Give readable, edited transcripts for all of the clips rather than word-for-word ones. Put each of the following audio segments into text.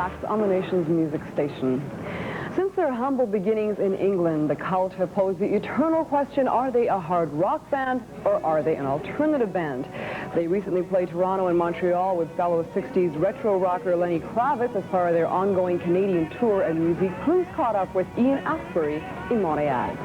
Sax on the nation's music station. Since their humble beginnings in England, the Cult have posed the eternal question, are they a hard rock band or are they an alternative band? They recently played Toronto and Montreal with fellow 60s retro rocker Lenny Kravitz as part of their ongoing Canadian tour, and Musique Plus caught up with Ian Astbury in Montreal.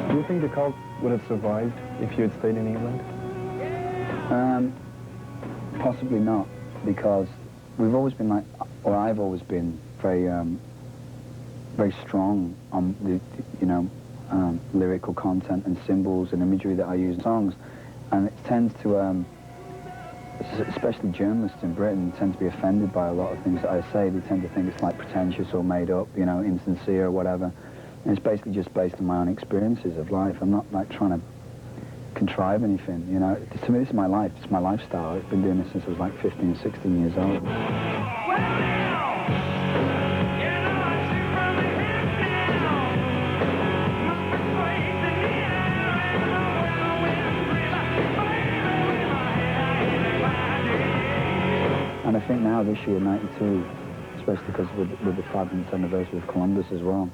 Do you think the Cult would have survived if you had stayed in England? Possibly not, because we've always been like, or I've always been very, very strong on the, lyrical content and symbols and imagery that I use in songs, and it tends to, especially journalists in Britain, tend to be offended by a lot of things that I say. They tend to think it's like pretentious or made up, insincere or whatever. And it's basically just based on my own experiences of life. I'm not like trying to contrive anything, To me, this is my life. It's my lifestyle. I've been doing this since I was like 15, 16 years old. And I think now, this year, 92, especially because with the 500th anniversary of Columbus as well,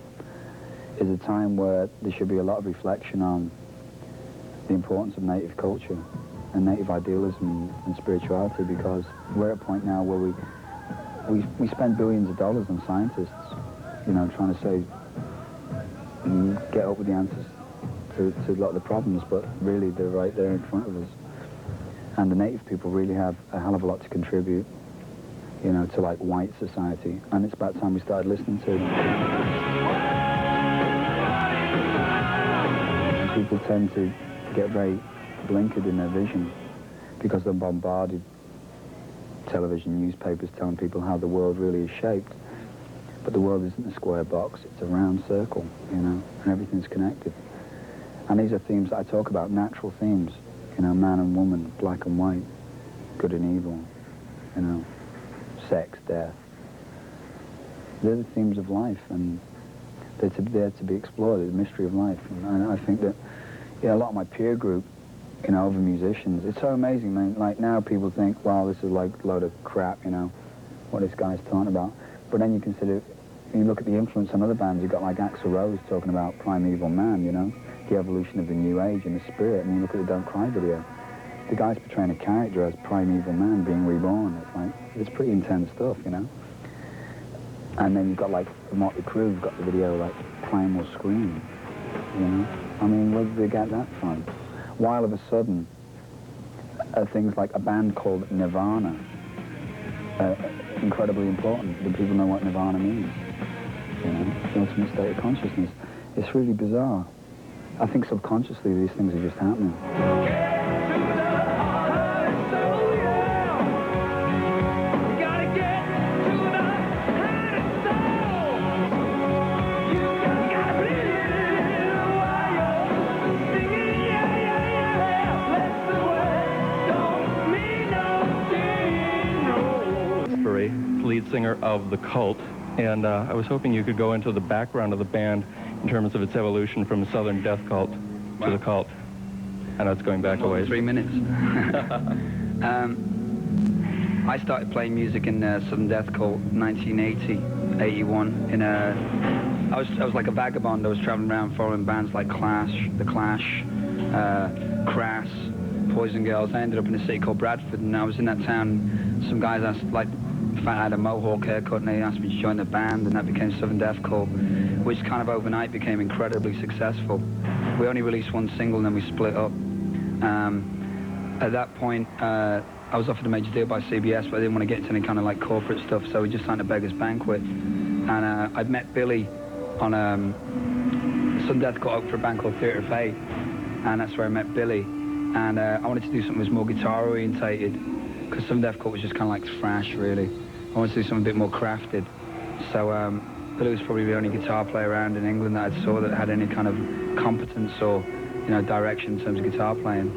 is a time where there should be a lot of reflection on the importance of native culture and native idealism and spirituality, because we're at a point now where we spend billions of dollars on scientists, trying to say, get up with the answers to a lot of the problems, but really they're right there in front of us. And the native people really have a hell of a lot to contribute, to like white society, and it's about time we started listening to them. People tend to get very blinkered in their vision because they're bombarded, television, newspapers telling people how the world really is shaped. But the world isn't a square box, it's a round circle, and everything's connected. And these are themes that I talk about, natural themes, man and woman, black and white, good and evil, sex, death. They're the themes of life, and they're there to be explored, the mystery of life. And I think that, a lot of my peer group, other musicians, it's so amazing, man. Like now people think, wow, this is like a load of crap, what this guy's talking about. But then you consider, when you look at the influence on other bands, you've got like Axl Rose talking about primeval man, the evolution of the new age and the spirit. And you look at the Don't Cry video, the guy's portraying a character as primeval man being reborn. It's like, it's pretty intense stuff, And then you've got like Motley Crue, you've got the video like Primal Scream, I mean, where did they get that from? While all of a sudden, things like a band called Nirvana, incredibly important. Do people know what Nirvana means? The ultimate state of consciousness. It's really bizarre. I think subconsciously these things are just happening. Lead singer of the Cult, and I was hoping you could go into the background of the band in terms of its evolution from a Southern death cult to the Cult. I know it's going back a ways. 3 minutes. I started playing music in Southern Death Cult 1980, 81. I was like a vagabond. I was traveling around following bands like Clash, The Clash, Crass, Poison Girls. I ended up in a city called Bradford, and I was in that town. Some guys asked, like, I had a mohawk haircut, and they asked me to join the band, and that became Southern Death Cult, which kind of overnight became incredibly successful. We only released one single, and then we split up. At that point, I was offered a major deal by CBS, but I didn't want to get into any kind of like corporate stuff, so we just signed a Beggars Banquet. And I'd met Billy on Southern Death Cult out for a band called Theatre of Fate, and that's where I met Billy. And I wanted to do something that was more guitar orientated, because Southern Death Cult was just kind of like thrash, really. I wanted to do something a bit more crafted. So Billy was probably the only guitar player around in England that I saw that had any kind of competence or, direction in terms of guitar playing.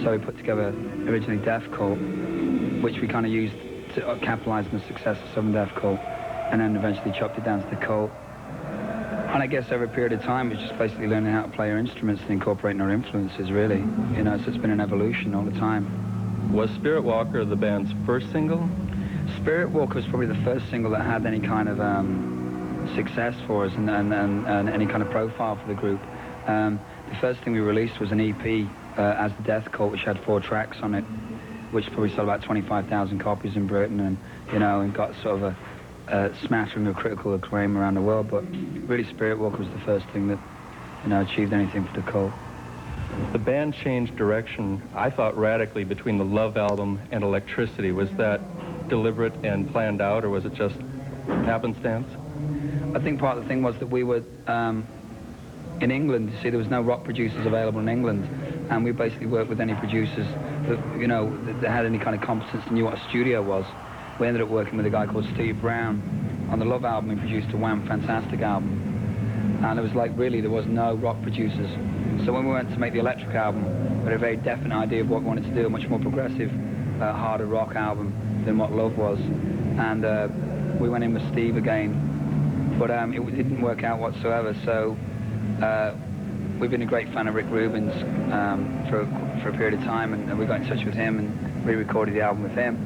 So we put together originally Death Cult, which we kind of used to capitalize on the success of Southern Death Cult, and then eventually chopped it down to the Cult. And I guess over a period of time, it's just basically learning how to play our instruments and incorporating our influences, really. You know, so it's been an evolution all the time. Was Spirit Walker the band's first single? Spirit Walker was probably the first single that had any kind of success for us and any kind of profile for the group. The first thing we released was an EP as the Death Cult, which had 4 tracks on it, which probably sold about 25,000 copies in Britain, and you know, and got sort of a smattering of critical acclaim around the world. But really, Spirit Walker was the first thing that, you know, achieved anything for the Cult. The band changed direction, I thought, radically between the Love album and Electricity. Was that deliberate and planned out, or was it just happenstance? I think part of the thing was that we were in England. You see, there was no rock producers available in England, and we basically worked with any producers that, you know, that had any kind of competence and knew what a studio was. We ended up working with a guy called Steve Brown on the Love album. He produced a Wham! Fantastic album, and it was like, really, there was no rock producers. So when we went to make the Electric album, we had a very definite idea of what we wanted to do, a much more progressive, harder rock album than what Love was. And we went in with Steve again, but it didn't work out whatsoever. So we've been a great fan of Rick Rubin for a period of time, and we got in touch with him and re-recorded the album with him.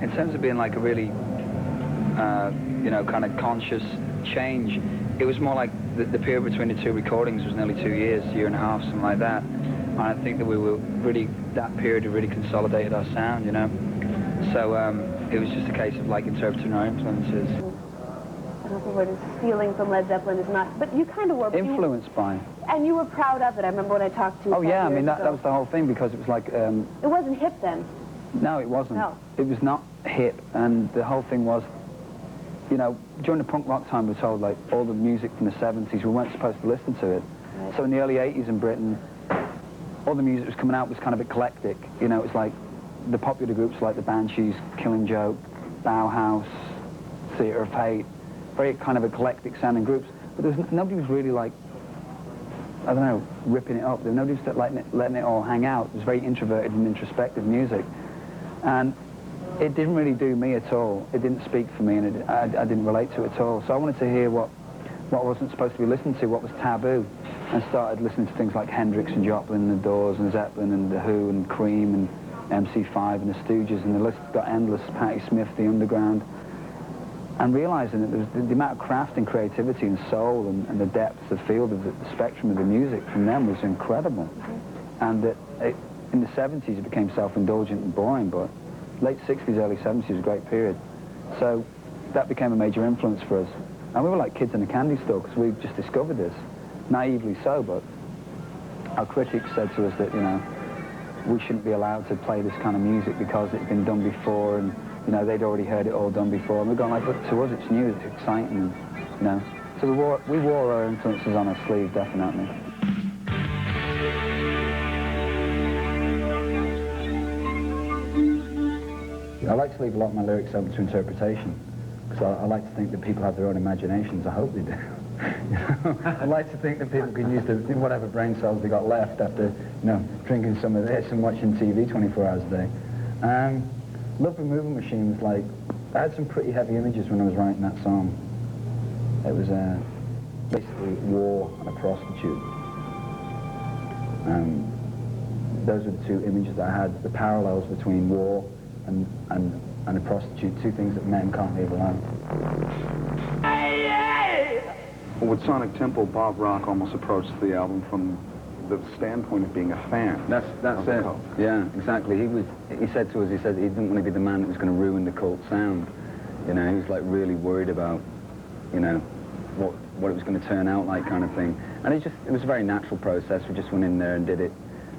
In terms of being like a really, you know, kind of conscious change, it was more like the period between the 2 recordings was nearly 2 years, year and a half, something like that. And I think that we were really, that period really consolidated our sound, you know. So it was just a case of like interpreting our influences. I don't know if the word is stealing from Led Zeppelin is not, but you kind of were. Influenced by. And you were proud of it. I remember when I talked to you. Oh yeah, I mean that ago. was the whole thing, because it was like. It wasn't hip then. No, it wasn't. No. It was not hip, and the whole thing was, you know, during the punk rock time, we were told like all the music from the 70s, we weren't supposed to listen to it. Right. So in the early 80s in Britain, all the music that was coming out was kind of eclectic. You know, it was like the popular groups like the Banshees, Killing Joke, Bauhaus, Theatre of Hate, very kind of eclectic sounding groups. But nobody was really like, I don't know, ripping it up. Nobody was letting it all hang out. It was very introverted and introspective music. And it didn't really do me at all. It didn't speak for me, and I didn't relate to it at all. So I wanted to hear what wasn't supposed to be listened to, what was taboo, and started listening to things like Hendrix and Joplin and the Doors and Zeppelin and The Who and Cream and MC5 and the Stooges, and the list got endless, Patti Smith, The Underground, and realizing that there was the amount of craft and creativity and soul and the depth, the field of the spectrum of the music from them was incredible. And that in the 70s it became self-indulgent and boring, but late 60s, early 70s was a great period. So that became a major influence for us. And we were like kids in a candy store, because we just discovered this, naively so, but our critics said to us that, you know, we shouldn't be allowed to play this kind of music because it's been done before, and, you know, they'd already heard it all done before. And we're going like, but to us it's new, it's exciting, and, you know. So we wore our influences on our sleeve, definitely. I like to leave a lot of my lyrics open to interpretation, because I like to think that people have their own imaginations. I hope they do. I like to think that people can use whatever brain cells they got left after, you know, drinking some of this and watching TV 24 hours a day. Love Removal Machine was like, I had some pretty heavy images when I was writing that song. It was basically war and a prostitute. Those were the 2 images that I had, the parallels between war and a prostitute, 2 things that men can't leave alone. Well, with Sonic Temple, Bob Rock almost approached the album from the standpoint of being a fan. That's it. Cult. Yeah, exactly. He said to us, he said he didn't want to be the man that was going to ruin the Cult sound. You know, he was like really worried about, you know, what it was going to turn out like, kind of thing. And it was a very natural process. We just went in there and did it.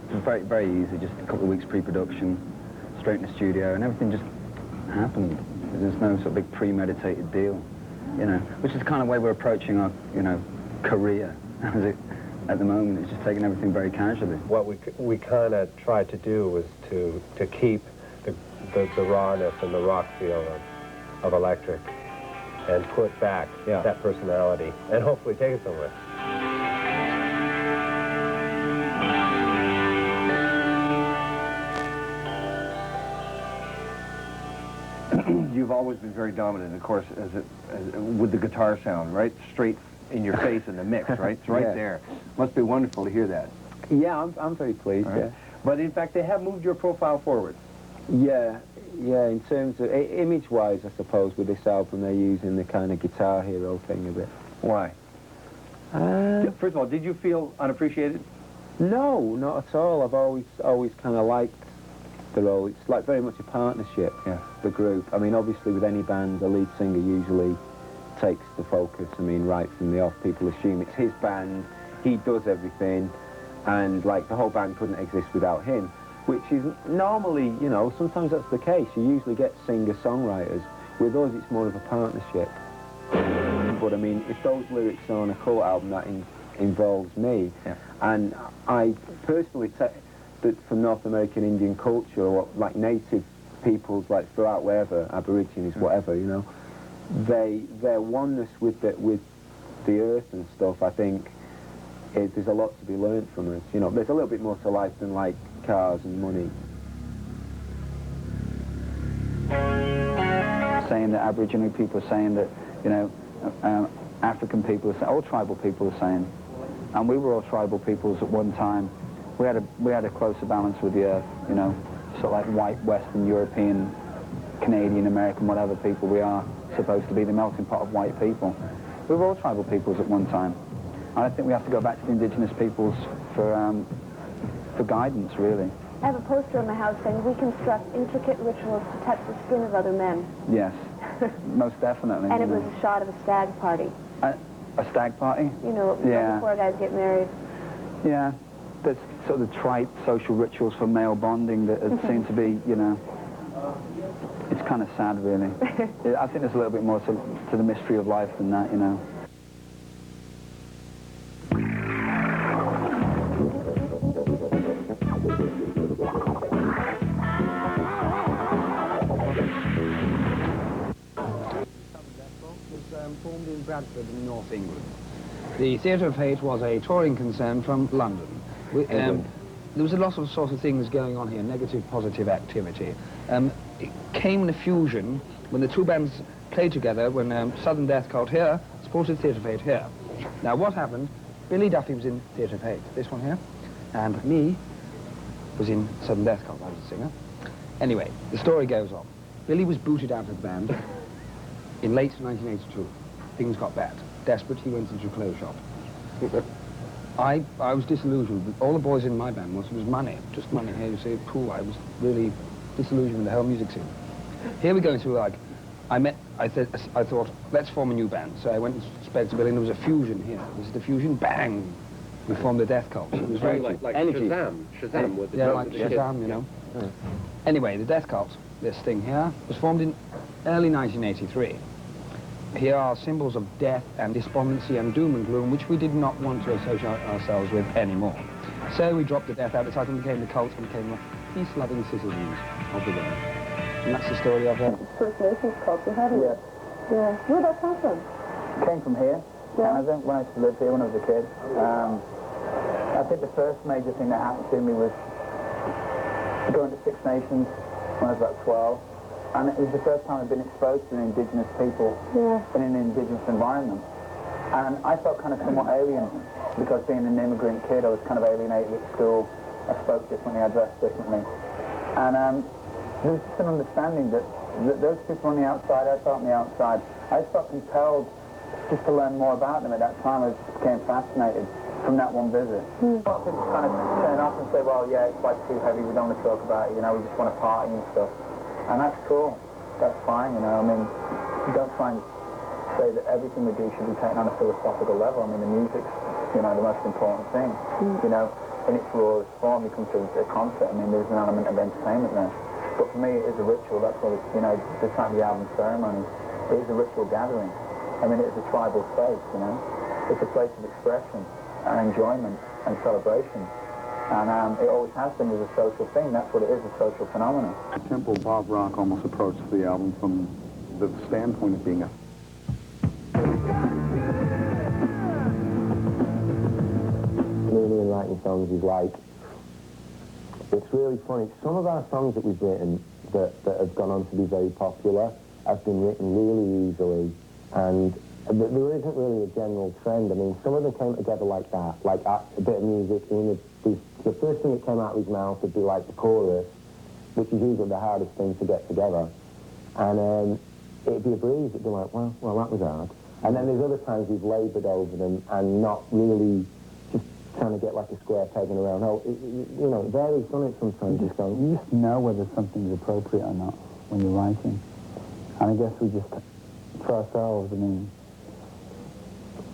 It was very, very easy, just a couple of weeks pre-production, straight in the studio, and everything just happened. There's no sort of big premeditated deal, you know, which is the kind of way we're approaching our, you know, career at the moment. It's just taking everything very casually. What we kind of tried to do was to keep the rawness and the rock feel of Electric, and put back that personality, and hopefully take it somewhere. you've always been very dominant, of course, with the guitar sound, right? Straight in your face in the mix, right? It's right there. Must be wonderful to hear that. Yeah, I'm very pleased, Right. yeah. But in fact, they have moved your profile forward. Yeah, in terms of image-wise, I suppose, with this album, they're using the kind of Guitar Hero thing a bit. Why? First of all, did you feel unappreciated? No, not at all. I've always kind of liked the role. It's like very much a partnership, the group. I mean, obviously with any band, the lead singer usually takes the focus. I mean, right from the off, people assume it's his band, he does everything, and like the whole band couldn't exist without him, which is normally, you know, sometimes that's the case. You usually get singer-songwriters. With us, it's more of a partnership. But I mean, if those lyrics are on a Cult album, that involves me. And I personally take that from North American Indian culture, or like native peoples, like throughout wherever, Aborigines, whatever, you know, their oneness with the earth and stuff, I think, there's a lot to be learned from us. You know, there's a little bit more to life than like cars and money. Saying that Aboriginal people are saying that, you know, African people are saying, all tribal people are saying, and we were all tribal peoples at one time. We had a closer balance with the earth, you know, sort of like white, Western, European, Canadian, American, whatever people we are, supposed to be the melting pot of white people. We were all tribal peoples at one time. And I think we have to go back to the indigenous peoples for guidance, really. I have a poster in my house saying, we construct intricate rituals to touch the skin of other men. Yes, most definitely. And it was a shot of a stag party. A stag party? You know, before guys get married. Yeah, there's sort of the trite social rituals for male bonding that seem to be, you know, it's kind of sad, really. I think there's a little bit more to the mystery of life than that, you know. Formed in Bradford in North England. The Theatre of Hate was a touring concern from London. There was a lot of sort of things going on here, negative, positive activity. It came in a fusion when the two bands played together, when Southern Death Cult here supported Theatre of Hate here. Now what happened, Billy Duffy was in Theatre of Hate, this one here, and me was in Southern Death Cult, I was a singer. Anyway, the story goes on. Billy was booted out of the band in late 1982. Things got bad. Desperate, he went into a clothes shop. I was disillusioned. All the boys in my band was money, just money. Here you say, cool. I was really disillusioned with the whole music scene. Here we go into like, I thought, let's form a new band. So I went and spoke to Billy, and there was a fusion here. This is the fusion, bang! We formed the Death Cult. It was very like energy. Shazam with the yeah, drums like and the Shazam, you know. Anyway, the Death Cult, this thing here, was formed in early 1983. Here are symbols of death and despondency and doom and gloom, which we did not want to associate ourselves with anymore. So we dropped the death out of the title and became the Cult and became the peace-loving citizens of the world. And that's the story of it. First Nations culture, haven't you? Yeah. Where did that come from? Came from here, Canada, when I used to live here when I was a kid. I think the first major thing that happened to me was going to Six Nations when I was about 12. And it was the first time I'd been exposed to an indigenous people in an indigenous environment. And I felt kind of somewhat alien, because being an immigrant kid, I was kind of alienated at school. I spoke differently, I dressed differently. And there was just an understanding that those people on the outside, I felt on the outside. I just felt compelled just to learn more about them at that time. I just became fascinated from that one visit. Lots of people kind of turn off and say, well, yeah, it's like too heavy, we don't want to talk about it, you know, we just want to party and stuff. And that's cool. That's fine, you know. I mean, don't try and say that everything we do should be taken on a philosophical level. I mean, the music's, you know, the most important thing. You know, in its rawest form, you come to a concert. I mean, there's an element of entertainment there. But for me, it is a ritual. That's what it's, you know, the time of the album ceremony. It is a ritual gathering. I mean, it's a tribal space, you know. It's a place of expression and enjoyment and celebration. And it always has been as a social thing. That's what it is, a social phenomenon. Temple, Bob Rock almost approached the album from the standpoint of being a... Really in writing songs is like, it's really funny. Some of our songs that we've written that have gone on to be very popular have been written really easily, and there isn't really a general trend. I mean, some of them came together like that, like a bit of music. The first thing that came out of his mouth would be like the chorus, which is usually the hardest thing to get together. And it'd be a breeze. It'd be like, well, that was hard. And then there's other times we've laboured over them and not really just trying to get like a square peg in a round hole. You know, it varies on it sometimes. You just know whether something's appropriate or not when you're writing. And I guess we just, for ourselves, I mean,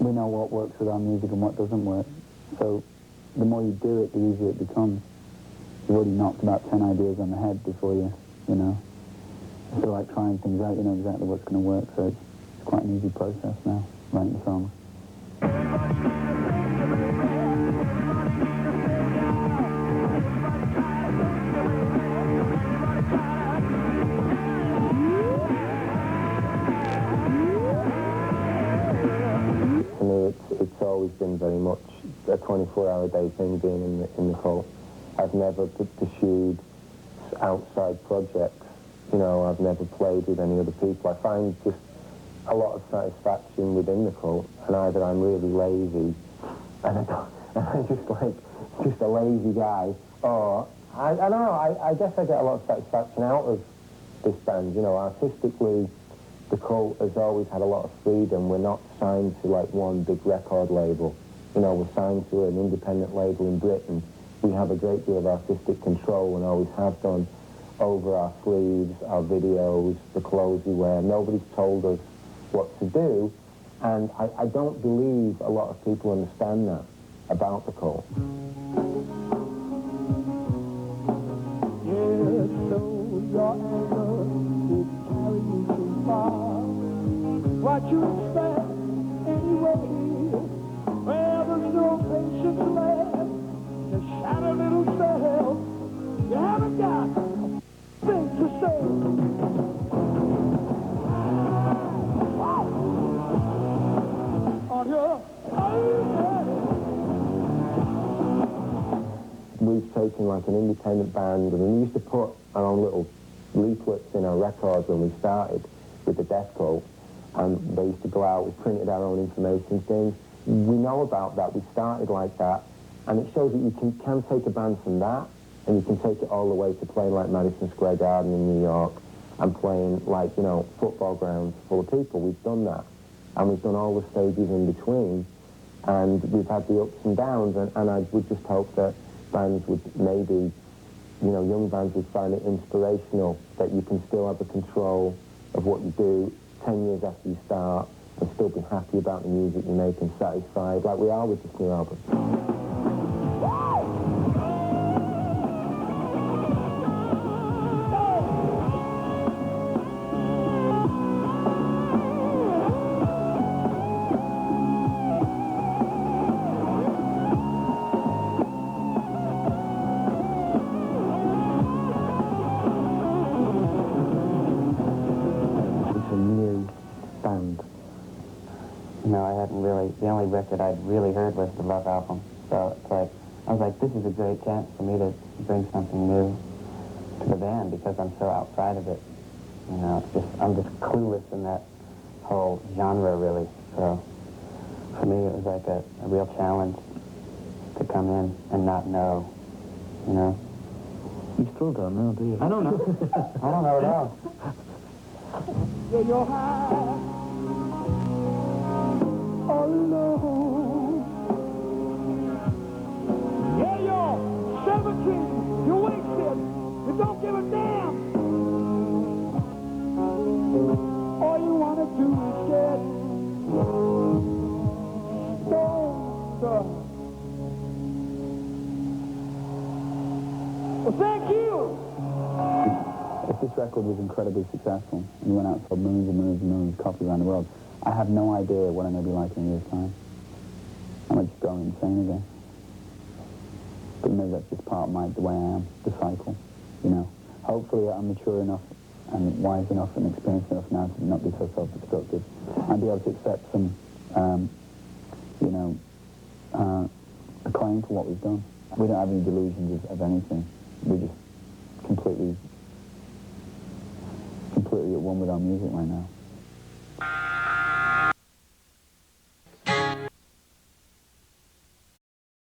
we know what works with our music and what doesn't work. So the more you do it, the easier it becomes. You've already knocked about 10 ideas on the head before you know. It's sort of like trying things out, you know exactly what's going to work, so it's quite an easy process now, writing songs. To me, it's always been very much a 24-hour-a-day thing being in the cult. I've never pursued outside projects. You know, I've never played with any other people. I find just a lot of satisfaction within the cult, and either I'm really lazy, and I'm just a lazy guy, or I don't know. I guess I get a lot of satisfaction out of this band. You know, artistically, the cult has always had a lot of freedom. We're not signed to like one big record label. You know, we're signed to an independent label in Britain. We have a great deal of artistic control and always have done over our sleeves, our videos, the clothes we wear. Nobody's told us what to do, and I don't believe a lot of people understand that about the cult. What you expect anyway, where there's no patience left, just shout a little self, you haven't got things to say. On your We've taken like an independent band, and we used to put our own little leaflets in our records when we started with the Death Cult. And they used to go out, we printed our own information things. We know about that, we started like that, and it shows that you can take a band from that, and you can take it all the way to playing like Madison Square Garden in New York, and playing like, you know, football grounds full of people. We've done that, and we've done all the stages in between, and we've had the ups and downs, and I would just hope that bands would maybe, you know, young bands would find it inspirational that you can still have the control of what you do 10 years after you start and still be happy about the music you make and satisfied, like we are with this new album. The only record I'd really heard was the Love album. So it's like, I was like, this is a great chance for me to bring something new to the band because I'm so outside of it. You know, it's just, I'm just clueless in that whole genre, really. So for me, it was like a real challenge to come in and not know, you know. You still don't know, do you? I don't know. I don't know at all. Yeah, you're high. Alone. Yeah, you're 17, you're wasted, you don't give a damn. All you want to do is get stoned up. Well, thank you. If this record was incredibly successful and you went out and sold millions and millions and millions of copies around the world, I have no idea what I'm going to be like in a year's time. I might just go insane again. But maybe that's just part of the way I am, the cycle, you know. Hopefully I'm mature enough and wise enough and experienced enough now to not be so self-destructive and be able to accept some, you know, acclaim for what we've done. We don't have any delusions of anything. We're just completely at one one with our music right now.